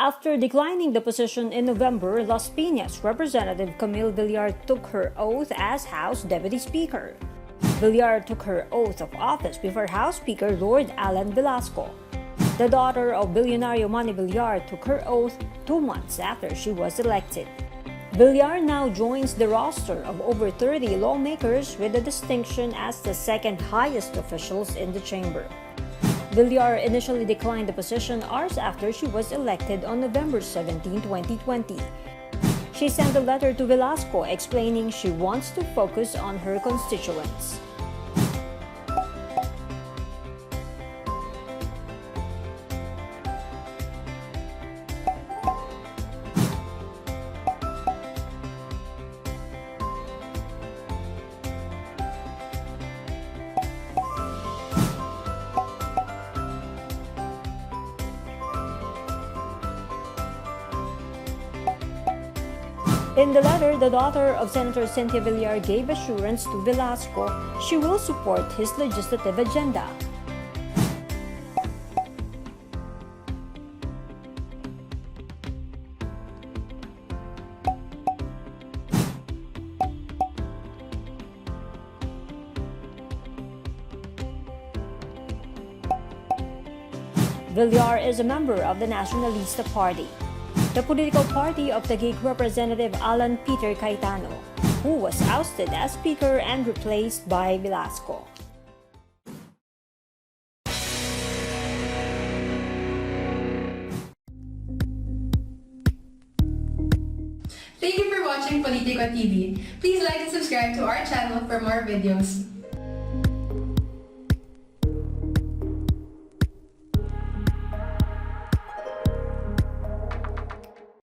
After declining the position in November, Las Piñas Representative Camille Villar took her oath as House Deputy Speaker. Villar took her oath of office before House Speaker Lord Alan Velasco. The daughter of billionaire Manny Villar took her oath 2 months after she was elected. Villar now joins the roster of over 30 lawmakers with the distinction as the second highest officials in the chamber. Villar initially declined the position hours after she was elected on November 17, 2020. She sent a letter to Velasco explaining she wants to focus on her constituents. In the letter, the daughter of Senator Cynthia Villar gave assurance to Velasco she will support his legislative agenda. Villar is a member of the Nacionalista Party, the political party of Taguig Representative Alan Peter Cayetano, who was ousted as Speaker and replaced by Velasco. Thank you for watching Politico TV. Please like and subscribe to our channel for more videos.